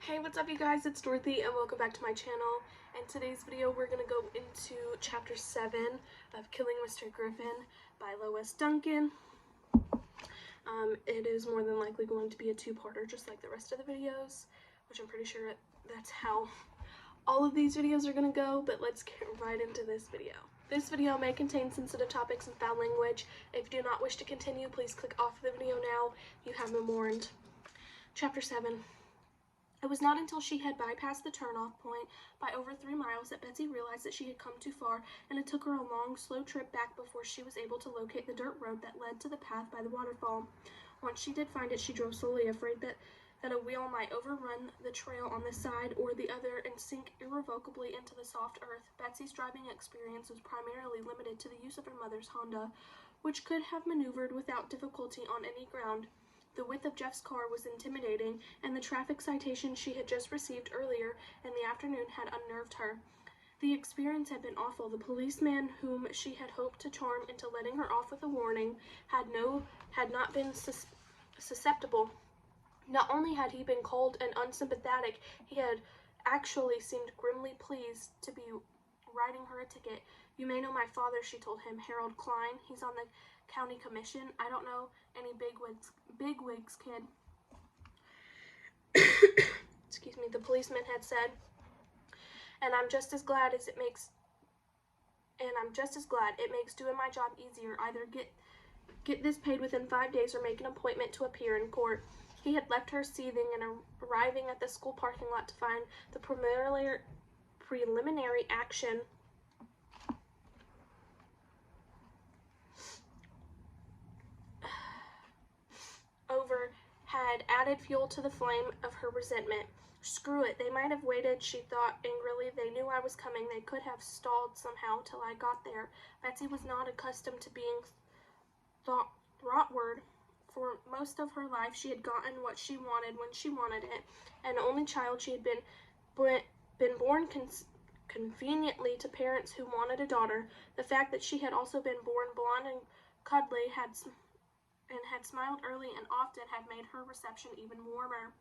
Hey, what's up you guys? It's Dorothy and welcome back to my channel. In today's video we're going to go into chapter 7 of Killing Mr. Griffin by Lois Duncan. It is more than likely going to be a two-parter just like the rest of the videos, which I'm pretty sure that's how all of these videos are going to go, but let's get right into this video. This video may contain sensitive topics and foul language. If you do not wish to continue, please click off the video now. You have been warned. Chapter 7. It was not until she had bypassed the turn-off point by over 3 miles that Betsy realized that she had come too far, and it took her a long, slow trip back before she was able to locate the dirt road that led to the path by the waterfall. Once she did find it, she drove slowly, afraid that a wheel might overrun the trail on this side or the other and sink irrevocably into the soft earth. Betsy's driving experience was primarily limited to the use of her mother's Honda, which could have maneuvered without difficulty on any ground. The width of Jeff's car was intimidating, and the traffic citation she had just received earlier in the afternoon had unnerved her. The experience had been awful. The policeman whom she had hoped to charm into letting her off with a warning had not been susceptible. Not only had he been cold and unsympathetic, he had actually seemed grimly pleased to be writing her a ticket. "You may know my father," she told him, "Harold Klein. He's on the county commission. I don't know any bigwigs, kid." Excuse me, the policeman had said, and I'm just as glad it makes doing my job easier. Either get this paid within 5 days or make an appointment to appear in court." He had left her seething and arriving at the school parking lot to find the preliminary action over had added fuel to the flame of her resentment. Screw it, they might have waited, she thought angrily. They knew I was coming. They could have stalled somehow till I got there. Betsy was not accustomed to being thwarted. For most of her life she had gotten what she wanted when she wanted it. An only child, she had been born conveniently to parents who wanted a daughter. The fact that she had also been born blonde and cuddly had smiled early and often had made her reception even warmer.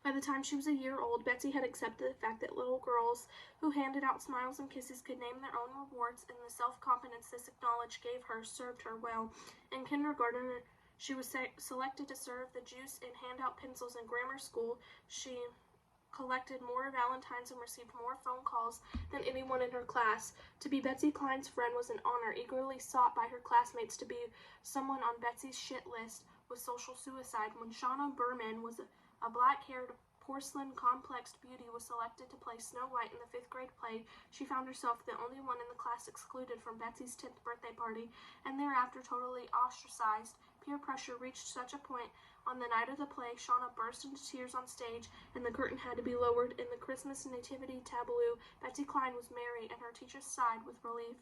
By the time she was a year old, Betsy had accepted the fact that little girls who handed out smiles and kisses could name their own rewards, and the self-confidence this acknowledged gave her served her well. In kindergarten, she was selected to serve the juice and hand out pencils. In grammar school, she collected more valentines and received more phone calls than anyone in her class. To be Betsy Klein's friend was an honor, eagerly sought by her classmates. To be someone on Betsy's shit list was social suicide. When Shauna Berman was a black-haired porcelain complexed beauty was selected to play Snow White in the 5th grade play, she found herself the only one in the class excluded from Betsy's 10th birthday party, and thereafter totally ostracized. Peer pressure reached such a point on the night of the play, Shauna burst into tears on stage, and the curtain had to be lowered. In the Christmas nativity tableau, Betsy Klein was merry, and her teachers sighed with relief.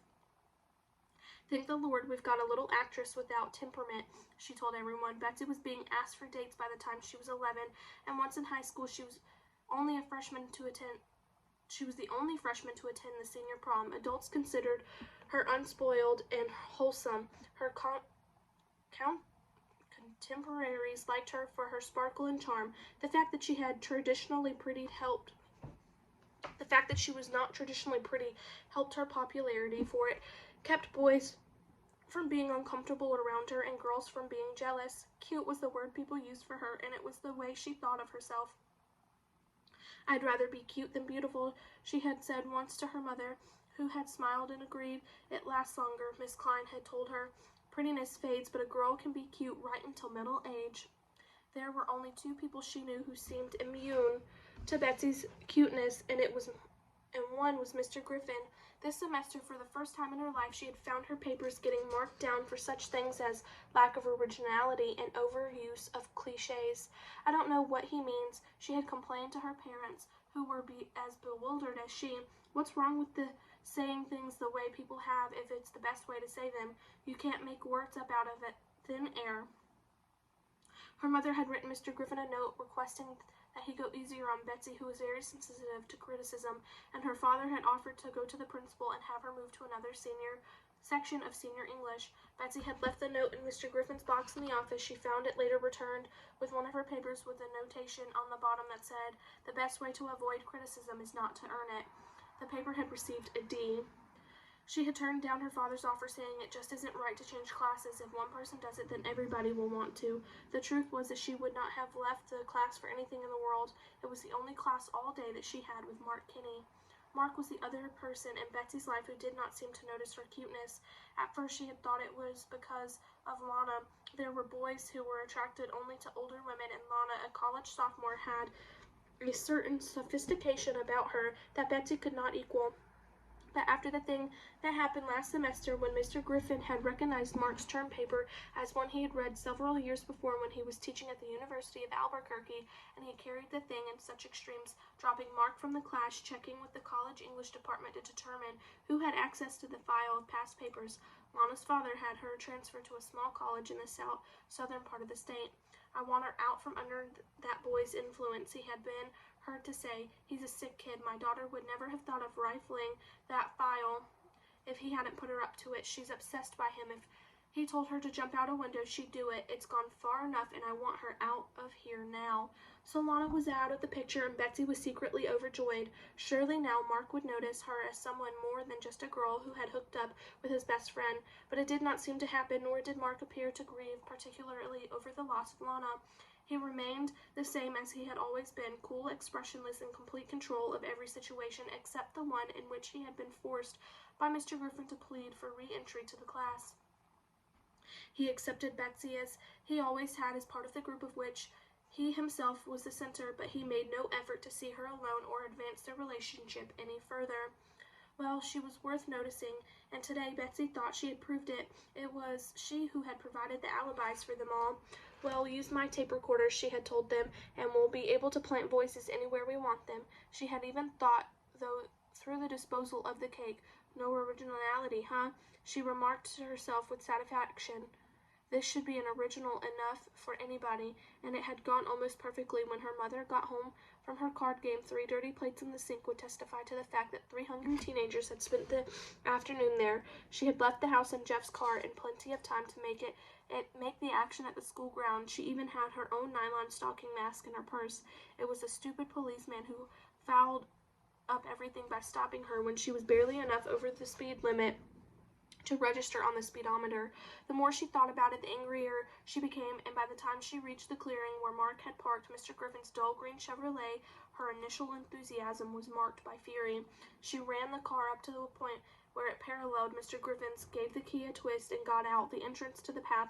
"Thank the Lord we've got a little actress without temperament," she told everyone. Betsy was being asked for dates by the time she was 11, and once in high school she was the only freshman to attend the senior prom. Adults considered her unspoiled and wholesome. Her contemporaries liked her for her sparkle and charm. The fact that she was not traditionally pretty helped her popularity, for it kept boys from being uncomfortable around her and girls from being jealous. Cute was the word people used for her, and it was the way she thought of herself. "I'd rather be cute than beautiful," she had said once to her mother, who had smiled and agreed. "It lasts longer," Miss Klein had told her. "Prettiness fades, but a girl can be cute right until middle age." There were only 2 people she knew who seemed immune to Betsy's cuteness, and one was Mr. Griffin. This semester, for the first time in her life, she had found her papers getting marked down for such things as lack of originality and overuse of cliches. "I don't know what he means," she had complained to her parents, who were as bewildered as she. "What's wrong with the saying things the way people have if it's the best way to say them? You can't make words up out of thin air." Her mother had written Mr. Griffin a note requesting that he go easier on Betsy, who was very sensitive to criticism, and her father had offered to go to the principal and have her moved to another senior section of Senior English. Betsy had left the note in Mr. Griffin's box in the office. She found it later returned with one of her papers with a notation on the bottom that said, "The best way to avoid criticism is not to earn it." The paper had received a D. She had turned down her father's offer, saying it just isn't right to change classes. If one person does it, then everybody will want to. The truth was that she would not have left the class for anything in the world. It was the only class all day that she had with Mark Kinney. Mark was the other person in Betsy's life who did not seem to notice her cuteness. At first she had thought it was because of Lana. There were boys who were attracted only to older women, and Lana, a college sophomore, had a certain sophistication about her that Betsy could not equal. But after the thing that happened last semester, when Mr. Griffin had recognized Mark's term paper as one he had read several years before when he was teaching at the University of Albuquerque, and he carried the thing in such extremes, dropping Mark from the class, checking with the college English department to determine who had access to the file of past papers, Lana's father had her transferred to a small college in the southern part of the state. "I want her out from under that boy's influence," he had been heard to say. "He's a sick kid. My daughter would never have thought of rifling that file if he hadn't put her up to it. She's obsessed by him. If he told her to jump out a window, she'd do it. It's gone far enough, and I want her out of here now." So Lana was out of the picture, and Betsy was secretly overjoyed. Surely now Mark would notice her as someone more than just a girl who had hooked up with his best friend. But it did not seem to happen, nor did Mark appear to grieve particularly over the loss of Lana. He remained the same as he had always been, cool, expressionless, in complete control of every situation except the one in which he had been forced by Mr. Griffin to plead for re-entry to the class. He accepted Betsy as he always had as part of the group of which he himself was the center, but he made no effort to see her alone or advance their relationship any further. Well, she was worth noticing, and today Betsy thought she had proved it. It was she who had provided the alibis for them all. "Well, use my tape recorder," she had told them, "and we'll be able to plant voices anywhere we want them." She had even thought, though, through the disposal of the cake. "No originality, huh?" she remarked to herself with satisfaction. This should be an original enough for anybody, and it had gone almost perfectly. When her mother got home from her card game, 3 dirty plates in the sink would testify to the fact that 3 hungry teenagers had spent the afternoon there. She had left the house in Jeff's car in plenty of time to make the action at the school ground. She even had her own nylon stocking mask in her purse. It was a stupid policeman who fouled up everything by stopping her when she was barely enough over the speed limit to register on the speedometer. The more she thought about it, the angrier she became, and by the time she reached the clearing where Mark had parked Mr. Griffin's dull green Chevrolet, her initial enthusiasm was marked by fury. She ran the car up to the point where it paralleled Mr. Griffin's, gave the key a twist, and got out. The entrance to the path,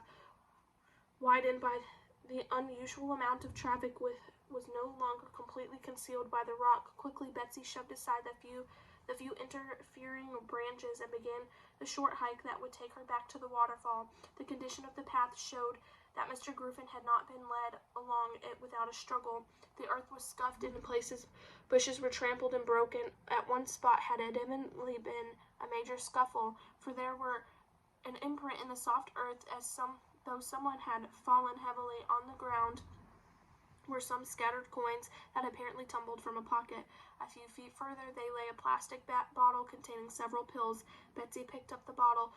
widened by the unusual amount of traffic, was no longer completely concealed by the rock. Quickly, Betsy shoved aside the few interfering branches and began the short hike that would take her back to the waterfall. The condition of the path showed that Mr. Griffin had not been led along it without a struggle. The earth was scuffed into places, bushes were trampled and broken. At one spot had evidently been a major scuffle, for there were an imprint in the soft earth though someone had fallen heavily. On the ground were some scattered coins that apparently tumbled from a pocket. A few feet further they lay a plastic bottle containing several pills. Betsy picked up the bottle,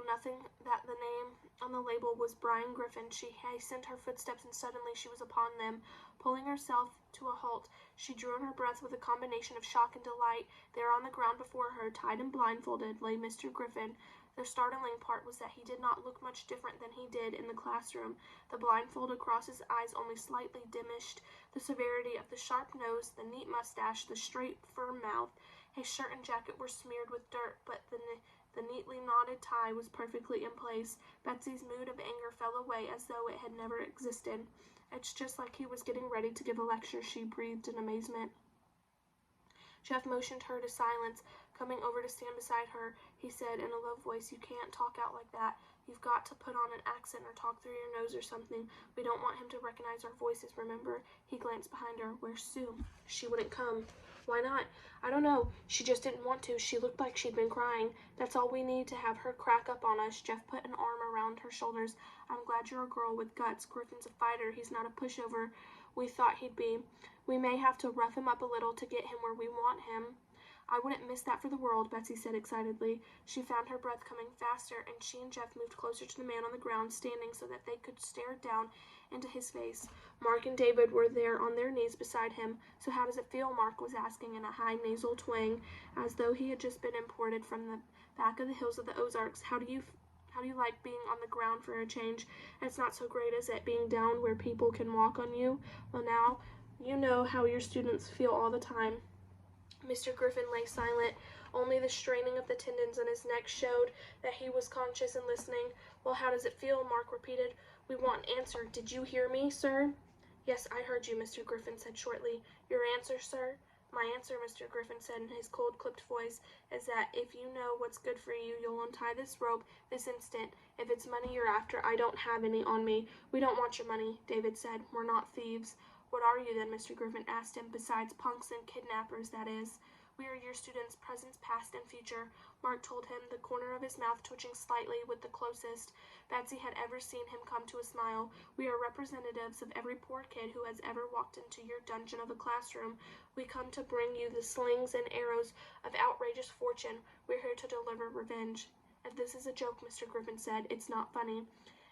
nothing that the name on the label was Brian Griffin. She hastened her footsteps, and suddenly she was upon them. Pulling herself to a halt, she drew in her breath with a combination of shock and delight. There on the ground before her, tied and blindfolded, lay Mr. Griffin. The startling part was that he did not look much different than he did in the classroom. The blindfold across his eyes only slightly diminished the severity of the sharp nose, the neat mustache, the straight, firm mouth. His shirt and jacket were smeared with dirt, but the neatly knotted tie was perfectly in place. Betsy's mood of anger fell away as though it had never existed. "It's just like he was getting ready to give a lecture," she breathed in amazement. Jeff motioned her to silence. Coming over to stand beside her, he said in a low voice, "You can't talk out like that. You've got to put on an accent or talk through your nose or something. We don't want him to recognize our voices, remember?" He glanced behind her. "Where's Sue?" "She wouldn't come." "Why not?" "I don't know. She just didn't want to. She looked like she'd been crying. That's all we need to have her crack up on us." Jeff put an arm around her shoulders. "I'm glad you're a girl with guts. Griffin's a fighter. He's not a pushover we thought he'd be. We may have to rough him up a little to get him where we want him." I wouldn't miss that for the world, Betsy said excitedly. She found her breath coming faster, and she and Jeff moved closer to the man on the ground, standing so that they could stare down into his face. Mark and David were there on their knees beside him. So how does it feel? Mark was asking in a high nasal twang, as though he had just been imported from the back of the hills of the Ozarks. How do you like being on the ground for a change? It's not so great, is it, being down where people can walk on you? Well, now you know how your students feel all the time. Mr. Griffin lay silent. Only the straining of the tendons in his neck showed that he was conscious and listening. Well, how does it feel? Mark repeated. We want an answer. Did you hear me, sir? Yes, I heard you, Mr. Griffin said shortly. Your answer, sir? My answer, Mr. Griffin said in his cold, clipped voice, is that if you know what's good for you, you'll untie this rope this instant. If it's money you're after, I don't have any on me. We don't want your money, David said. We're not thieves. What are you then, Mr. Griffin asked him, besides punks and kidnappers, that is? We are your students, present, past, and future, Mark told him, the corner of his mouth twitching slightly with the closest Betsy had ever seen him come to a smile. We are representatives of every poor kid who has ever walked into your dungeon of a classroom. We come to bring you the slings and arrows of outrageous fortune. We're here to deliver revenge. If this is a joke, Mr. Griffin said, it's not funny.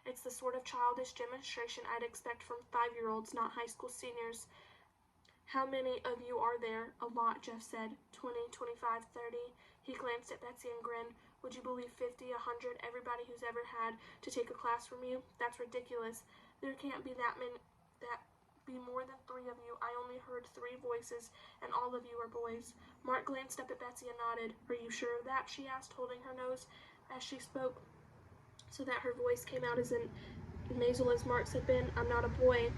It's the sort of childish demonstration I'd expect from 5-year-olds, not high school seniors. How many of you are there? A lot, Jeff said. 20, 25, 30. He glanced at Betsy and grinned. Would you believe 50, 100, everybody who's ever had to take a class from you? That's ridiculous. There can't be that be more than 3 of you. I only heard 3 voices, and all of you are boys. Mark glanced up at Betsy and nodded. Are you sure of that? She asked, holding her nose as she spoke, so that her voice came out as nasal as Mark's had been. I'm not a boy.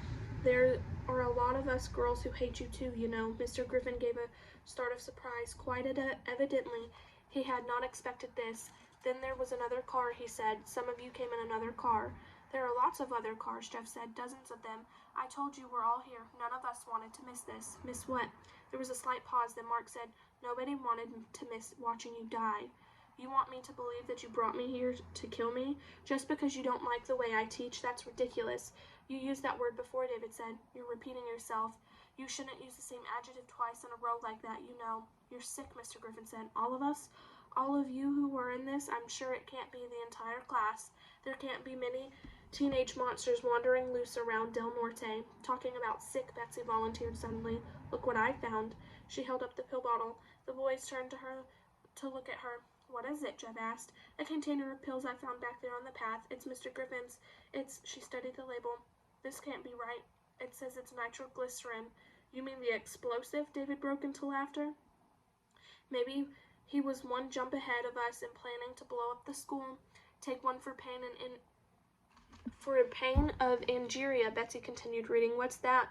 There are a lot of us girls who hate you too, you know. Mr. Griffin gave a start of surprise. Quite evidently, he had not expected this. Then there was another car, he said. Some of you came in another car. There are lots of other cars, Jeff said. Dozens of them. I told you we're all here. None of us wanted to miss this. Miss what? There was a slight pause. Then Mark said, nobody wanted to miss watching you die. You want me to believe that you brought me here to kill me? Just because you don't like the way I teach? That's ridiculous. You used that word before, David said. You're repeating yourself. You shouldn't use the same adjective twice in a row like that, you know. You're sick, Mr. Griffin said. All of us? All of you who were in this? I'm sure it can't be the entire class. There can't be many teenage monsters wandering loose around Del Norte. Talking about sick, Betsy volunteered suddenly. Look what I found. She held up the pill bottle. The boys turned to her to look at her. What is it? Jeff asked. A container of pills I found back there on the path. It's Mr. Griffin's. She studied the label. This can't be right. It says it's nitroglycerin. You mean the explosive? David broke into laughter. Maybe he was one jump ahead of us in planning to blow up the school. Take one for pain of Angeria, Betsy continued reading. What's that?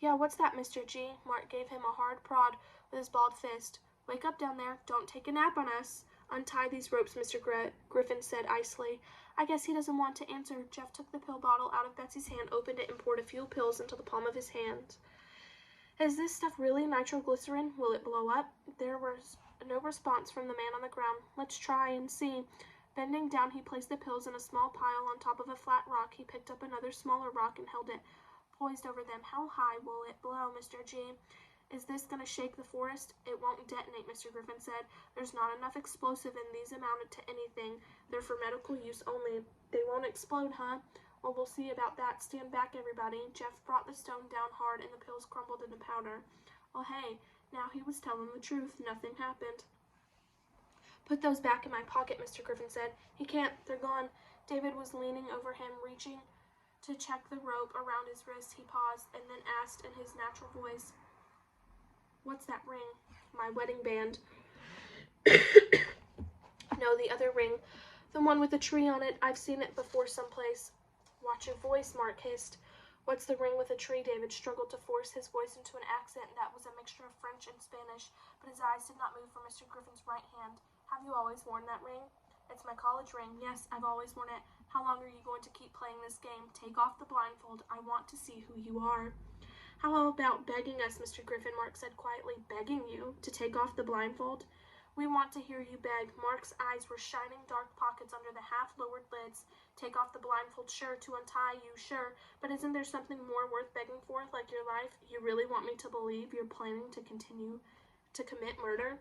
Yeah, what's that, Mr. G? Mark gave him a hard prod with his balled fist. Wake up down there. Don't take a nap on us. Untie these ropes, Mr. Griffin said icily. I guess he doesn't want to answer. Jeff took the pill bottle out of Betsy's hand, opened it, and poured a few pills into the palm of his hand. Is this stuff really nitroglycerin? Will it blow up? There was no response from the man on the ground. Let's try and see. Bending down, he placed the pills in a small pile on top of a flat rock. He picked up another smaller rock and held it poised over them. How high will it blow, Mr. G? Is this going to shake the forest? It won't detonate, Mr. Griffin said. There's not enough explosive in these amounted to anything. They're for medical use only. They won't explode, huh? Well, we'll see about that. Stand back, everybody. Jeff brought the stone down hard, and the pills crumbled into powder. Well, hey, now he was telling the truth. Nothing happened. Put those back in my pocket, Mr. Griffin said. He can't. They're gone. David was leaning over him, reaching to check the rope around his wrist. He paused, and then asked in his natural voice, What's that ring? My wedding band. No, the other ring. The one with the tree on it. I've seen it before someplace. Watch your voice, Mark hissed. What's the ring with a tree? David struggled to force his voice into an accent that was a mixture of French and Spanish, but his eyes did not move from Mr. Griffin's right hand. Have you always worn that ring? It's my college ring. Yes, I've always worn it. How long are you going to keep playing this game? Take off the blindfold. I want to see who you are. How about begging us, Mr. Griffin, Mark said quietly. Begging you to take off the blindfold? We want to hear you beg. Mark's eyes were shining dark pockets under the half-lowered lids. Take off the blindfold, sure. To untie you, sure. But isn't there something more worth begging for, like your life? You really want me to believe you're planning to continue to commit murder?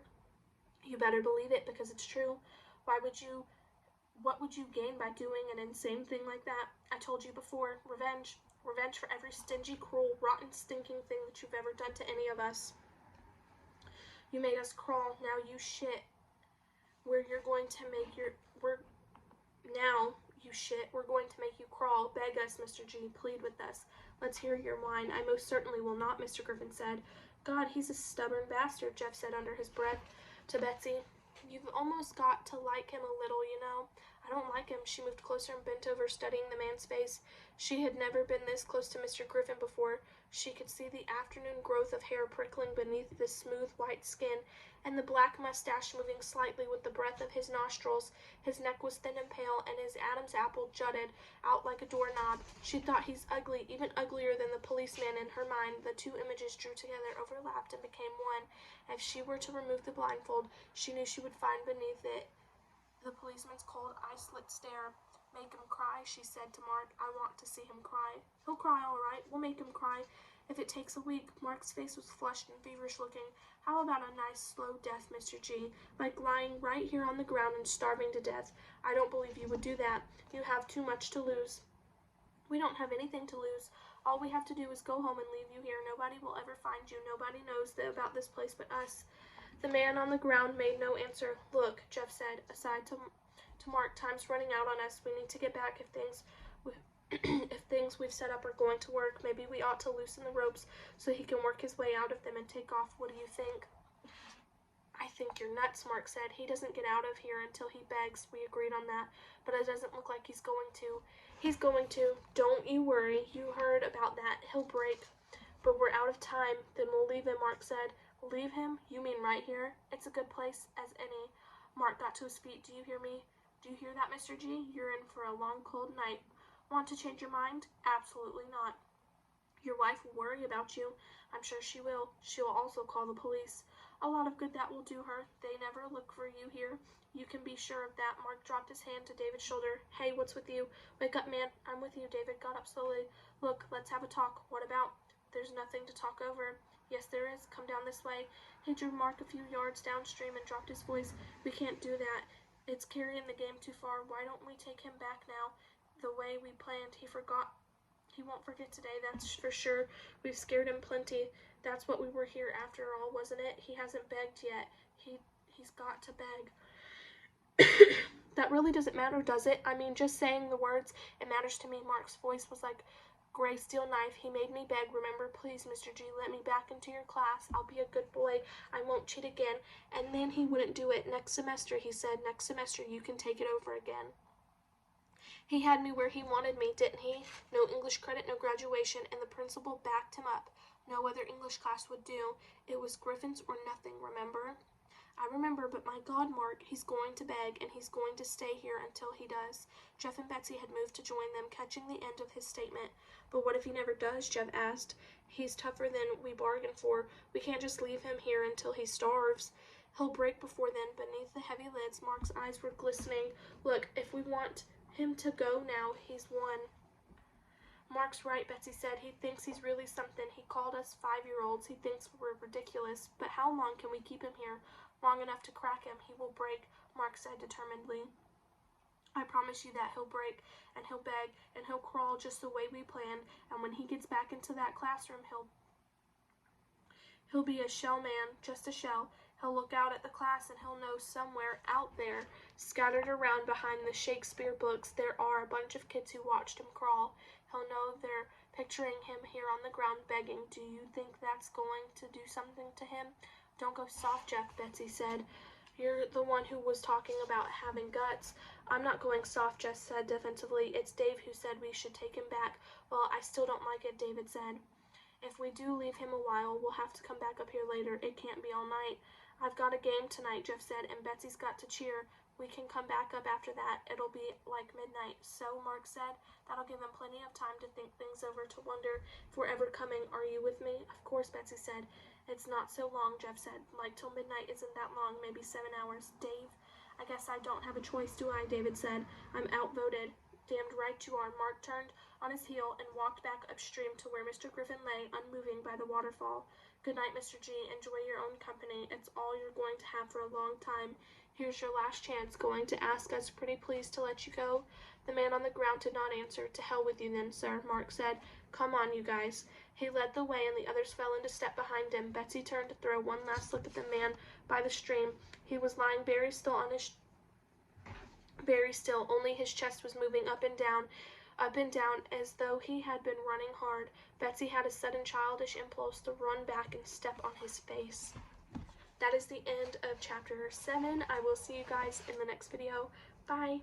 You better believe it, because it's true. What would you gain by doing an insane thing like that? I told you before, revenge. Revenge for every stingy, cruel, rotten, stinking thing that you've ever done to any of us. You made us crawl, now you shit. We're going to make you crawl. Beg us, Mr. G, plead with us. Let's hear your whine. I most certainly will not, Mr. Griffin said. God, he's a stubborn bastard, Jeff said under his breath to Betsy. You've almost got to like him a little, you know. I don't like him. She moved closer and bent over, studying the man's face. She had never been this close to Mr. Griffin before. She could see the afternoon growth of hair prickling beneath the smooth white skin, and the black mustache moving slightly with the breath of his nostrils. His neck was thin and pale, and his Adam's apple jutted out like a doorknob. She thought he's ugly, even uglier than the policeman. In her mind, the two images drew together, overlapped, and became one. If she were to remove the blindfold, she knew she would find beneath it the policeman's cold, ice-lit stare. Make him cry, she said to Mark. I want to see him cry. He'll cry, all right. We'll make him cry. If it takes a week. Mark's face was flushed and feverish looking. How about a nice, slow death, Mr. G? Like lying right here on the ground and starving to death. I don't believe you would do that. You have too much to lose. We don't have anything to lose. All we have to do is go home and leave you here. Nobody will ever find you. Nobody knows about this place but us. The man on the ground made no answer. Look, Jeff said, aside to Mark, time's running out on us. We need to get back if things we've set up are going to work. Maybe we ought to loosen the ropes so he can work his way out of them and take off. What do you think? I think you're nuts, Mark said. He doesn't get out of here until he begs. We agreed on that, but it doesn't look like he's going to. He's going to. Don't you worry. You heard about that. He'll break. But we're out of time. Then we'll leave him, Mark said. Leave him? You mean right here? It's a good place as any. Mark got to his feet. Do you hear me? Do you hear that, Mr. G? You're in for a long, cold night. Want to change your mind? Absolutely not. Your wife will worry about you. I'm sure she will. She'll also call the police. A lot of good that will do her. They never look for you here. You can be sure of that. Mark dropped his hand to David's shoulder. Hey, what's with you? Wake up, man. I'm with you. David got up slowly. Look, let's have a talk. What about? There's nothing to talk over. Yes, there is. Come down this way. He drew Mark a few yards downstream and dropped his voice. We can't do that. It's carrying the game too far. Why don't we take him back now? The way we planned. He forgot. He won't forget today, that's for sure. We've scared him plenty. That's what we were here after all, wasn't it? He hasn't begged yet. He's got to beg. That really doesn't matter, does it? I mean, just saying the words, it matters to me. Mark's voice was like gray steel knife. He made me beg. Remember, please, Mr. G, let me back into your class. I'll be a good boy. I won't cheat again. And then he wouldn't do it. Next semester, he said, next semester you can take it over again. He had me where he wanted me, didn't he? No English credit, no graduation, and the principal backed him up. No other English class would do. It was Griffin's or nothing, remember? I remember, but my God, Mark, he's going to beg, and he's going to stay here until he does. Jeff and Betsy had moved to join them, catching the end of his statement. But what if he never does? Jeff asked. He's tougher than we bargained for. We can't just leave him here until he starves. He'll break before then. Beneath the heavy lids, Mark's eyes were glistening. Look, if we want him to go now, he's won. Mark's right, Betsy said. He thinks he's really something. He called us 5-year-olds. He thinks we're ridiculous. But how long can we keep him here? Long enough to crack him. He will break, Mark said determinedly. I promise you that he'll break, and he'll beg, and he'll crawl just the way we planned, and when he gets back into that classroom, he'll be a shell man, just a shell. He'll look out at the class, and he'll know somewhere out there, scattered around behind the Shakespeare books, there are a bunch of kids who watched him crawl. He'll know they're picturing him here on the ground begging. Do you think that's going to do something to him? Don't go soft, Jeff, Betsy said. You're the one who was talking about having guts. I'm not going soft, Jess said defensively. It's Dave who said we should take him back. Well, I still don't like it, David said. If we do leave him a while, we'll have to come back up here later. It can't be all night. I've got a game tonight, Jeff said, and Betsy's got to cheer. We can come back up after that. It'll be like midnight. So, Mark said, that'll give him plenty of time to think things over, to wonder if we're ever coming. Are you with me? Of course, Betsy said. It's not so long, Jeff said. Like till midnight isn't that long, maybe 7 hours. Dave, I guess I don't have a choice, do I? David said. I'm outvoted. Damned right you are. Mark turned on his heel and walked back upstream to where Mr. Griffin lay, unmoving by the waterfall. Good night, Mr. G. Enjoy your own company. It's all you're going to have for a long time. Here's your last chance. Going to ask us pretty please to let you go?" The man on the ground did not answer. "To hell with you then, sir," Mark said. "Come on, you guys." He led the way, and the others fell into step behind him. Betsy turned to throw one last look at the man by the stream. He was lying very still, only his chest was moving up and down, as though he had been running hard. Betsy had a sudden childish impulse to run back and step on his face. That is the end of chapter 7. I will see you guys in the next video. Bye.